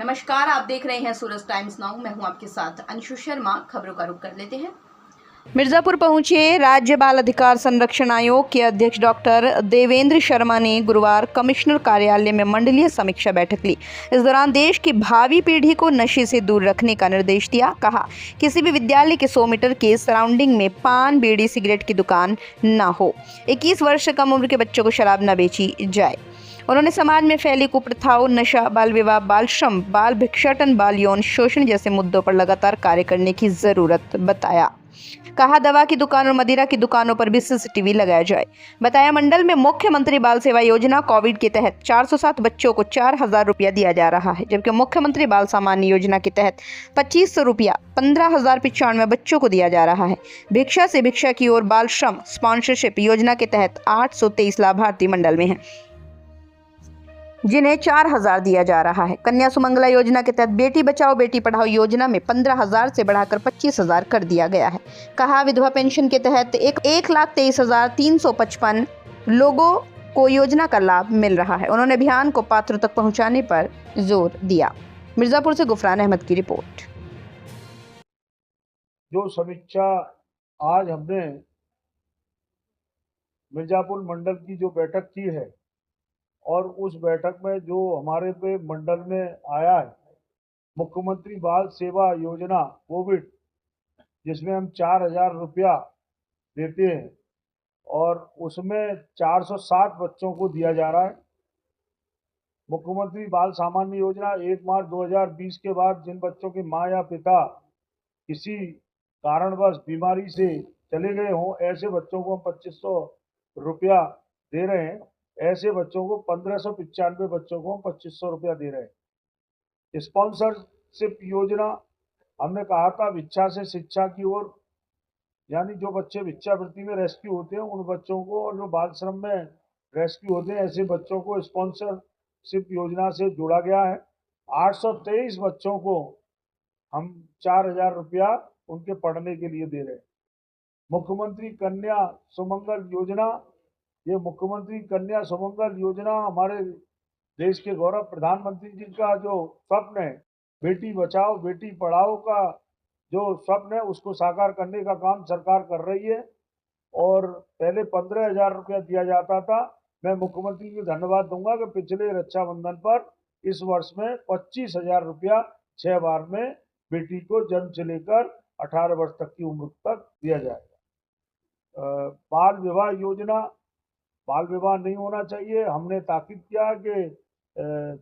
नमस्कार, आप देख रहे हैं सूरज टाइम्स नाउ। मैं हूं आपके साथ अंशु शर्मा। खबरों का रुख कर लेते हैं। मिर्जापुर पहुंचे राज्य बाल अधिकार संरक्षण आयोग के अध्यक्ष डॉक्टर देवेंद्र शर्मा ने गुरुवार कमिश्नर कार्यालय में मंडलीय समीक्षा बैठक ली। इस दौरान देश की भावी पीढ़ी को नशे से दूर रखने का निर्देश दिया। कहा, किसी भी विद्यालय के 100 मीटर के सराउंडिंग में पान, बीड़ी, सिगरेट की दुकान न हो। 21 वर्ष से कम उम्र के बच्चों को शराब न बेची जाए। उन्होंने समाज में फैली कुप्रथाओं, नशा, बाल विवाह, बाल श्रम, बाल भिक्षाटन, बाल यौन शोषण जैसे मुद्दों पर लगातार कार्य करने की जरूरत बताया। कहा, दवा की दुकान और मदिरा की दुकानों पर भी सीसीटीवी लगाया जाए। बताया, मंडल में मुख्यमंत्री बाल सेवा योजना कोविड के तहत 407 बच्चों को 4,000 रुपया दिया जा रहा है, जबकि मुख्यमंत्री बाल सामान्य योजना के तहत 2,500 रुपया 15,095 बच्चों को दिया जा रहा है। भिक्षा से भिक्षा की ओर बाल श्रम स्पॉन्सरशिप योजना के तहत 823 लाभार्थी मंडल में हैं, जिन्हें 4,000 दिया जा रहा है। कन्या सुमंगला योजना के तहत बेटी बचाओ बेटी पढ़ाओ योजना में 15,000 से बढ़ाकर 25,000 कर दिया गया है। कहा, विधवा पेंशन के तहत 1,23,355 लोगों को योजना का लाभ मिल रहा है। उन्होंने अभियान को पात्रों तक पहुंचाने पर जोर दिया। मिर्जापुर से गुफरान अहमद की रिपोर्ट। जो समीक्षा आज हमने मिर्जापुर मंडल की जो बैठक की है, और उस बैठक में जो हमारे पे मंडल में आया है, मुख्यमंत्री बाल सेवा योजना कोविड, जिसमें हम 4,000 रुपया देते हैं और उसमें 407 बच्चों को दिया जा रहा है। मुख्यमंत्री बाल सामान्य योजना 1 मार्च 2020 के बाद जिन बच्चों की माँ या पिता किसी कारणवश बीमारी से चले गए हों, ऐसे बच्चों को हम 2,500 रुपया दे रहे हैं। ऐसे बच्चों को 1,595 बच्चों को हम 2,500 रुपया दे रहे हैं। स्पॉन्सरशिप योजना हमने कहा था भिक्षा से शिक्षा की ओर, यानी जो बच्चे भिक्षावृत्ति में रेस्क्यू होते हैं उन बच्चों को, और जो बाल श्रम में रेस्क्यू होते हैं ऐसे बच्चों को स्पॉन्सरशिप योजना से जोड़ा गया है। 823 बच्चों को हम 4,000 रुपया उनके पढ़ने के लिए दे रहे हैं। मुख्यमंत्री कन्या सुमंगल योजना, ये मुख्यमंत्री कन्या सुमंगल योजना हमारे देश के गौरव प्रधानमंत्री जी का जो स्वप्न है, बेटी बचाओ बेटी पढ़ाओ का जो स्वप्न है, उसको साकार करने का काम सरकार कर रही है। और पहले 15,000 रुपया दिया जाता था। मैं मुख्यमंत्री को धन्यवाद दूंगा कि पिछले रक्षाबंधन पर इस वर्ष में 25,000 रुपया 6 बार में बेटी को जन्म से लेकर 18 वर्ष तक की उम्र तक दिया जाएगा। बाल विवाह योजना, बाल विवाह नहीं होना चाहिए। हमने ताकीद किया कि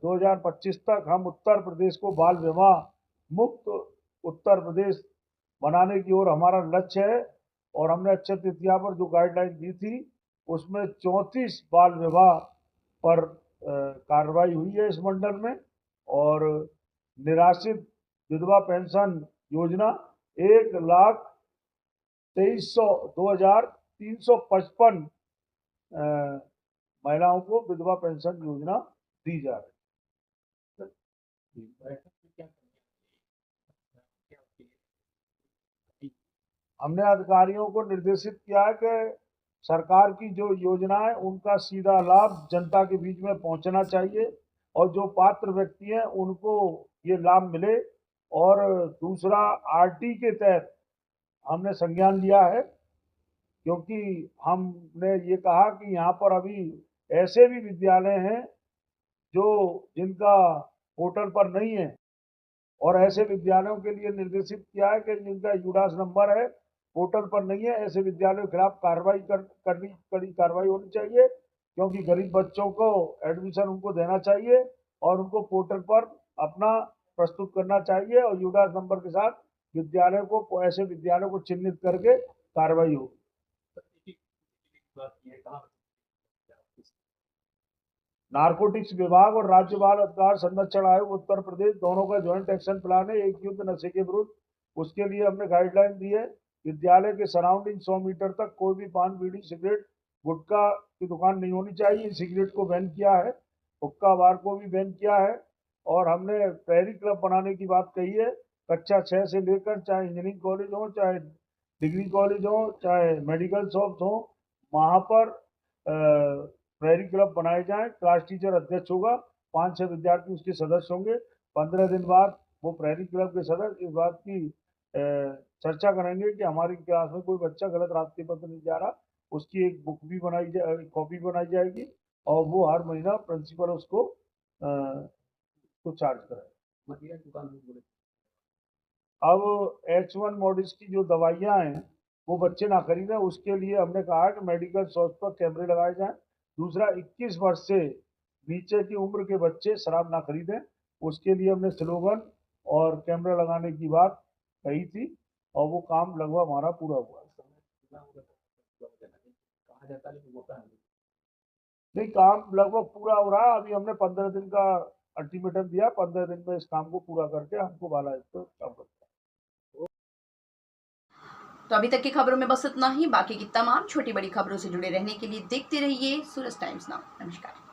2025 तक हम उत्तर प्रदेश को बाल विवाह मुक्त उत्तर प्रदेश बनाने की ओर हमारा लक्ष्य है। और हमने अक्षय तृतीया पर जो गाइडलाइन दी थी उसमें 34 बाल विवाह पर कार्रवाई हुई है इस मंडल में। और निराश्रित विधवा पेंशन योजना 1,23,2,355 महिलाओं को विधवा पेंशन योजना दी जा रही है। हमने अधिकारियों को निर्देशित किया है कि सरकार की जो योजना है उनका सीधा लाभ जनता के बीच में पहुंचना चाहिए, और जो पात्र व्यक्ति हैं उनको ये लाभ मिले। और दूसरा, आरटी के तहत हमने संज्ञान लिया है, क्योंकि हमने ये कहा कि यहाँ पर अभी ऐसे भी विद्यालय हैं जो जिनका पोर्टल पर नहीं है, और ऐसे विद्यालयों के लिए निर्देशित किया है कि जिनका यूडास नंबर है पोर्टल पर नहीं है, ऐसे विद्यालयों के खिलाफ कड़ी कार्रवाई होनी चाहिए, क्योंकि गरीब बच्चों को एडमिशन उनको देना चाहिए और उनको पोर्टल पर अपना प्रस्तुत करना चाहिए, और यूडास नंबर के साथ विद्यालयों को, ऐसे विद्यालयों को चिन्हित करके कार्रवाई होगी। नारकोटिक्स विभाग और राज्य बाल अधिकार संरक्षण आयोग उत्तर प्रदेश दोनों का ज्वाइंट एक्शन प्लान है, एक युद्ध नशे के विरुद्ध। उसके लिए हमने गाइडलाइन दी है। विद्यालय के सराउंडिंग 100 मीटर तक कोई भी पान, बीड़ी, सिगरेट, गुटखा की दुकान नहीं होनी चाहिए। सिगरेट को बैन किया है, हुक्का बार को भी बैन किया है। और हमने प्रहरी क्लब बनाने की बात कही है। कक्षा 6 से लेकर, चाहे इंजीनियरिंग कॉलेज हो, चाहे डिग्री कॉलेज हो, चाहे मेडिकल शॉप्स हो, वहाँ पर प्रहरी क्लब बनाए जाएं। क्लास टीचर अध्यक्ष होगा, 5-6 विद्यार्थी उसके सदस्य होंगे, 15 दिन बाद वो प्रहरी क्लब के सदस्य इस बात की चर्चा करेंगे कि हमारी क्लास में कोई बच्चा गलत रास्ते पर तो नहीं जा रहा। उसकी एक बुक भी कॉपी बनाई जाएगी और वो हर महीना प्रिंसिपल उसको चार्ज कराए। अब H1 मॉडल्स की जो दवाइयाँ हैं वो बच्चे ना खरीदें, उसके लिए हमने कहा है कि मेडिकल शॉप पर कैमरे लगाए जाएं। दूसरा, 21 वर्ष से नीचे की उम्र के बच्चे शराब ना खरीदें, उसके लिए हमने स्लोगन और कैमरा लगाने की बात कही थी और वो काम लगभग हमारा पूरा हुआ। नहीं, काम लगभग पूरा हो रहा है। अभी हमने 15 दिन का अल्टीमेटम दिया, 15 दिन में इस काम को पूरा करके हमको बाला इसको काम करना। तो अभी तक की खबरों में बस इतना ही। बाकी की तमाम छोटी बड़ी खबरों से जुड़े रहने के लिए देखते रहिए सूरज टाइम्स नाउ। नमस्कार।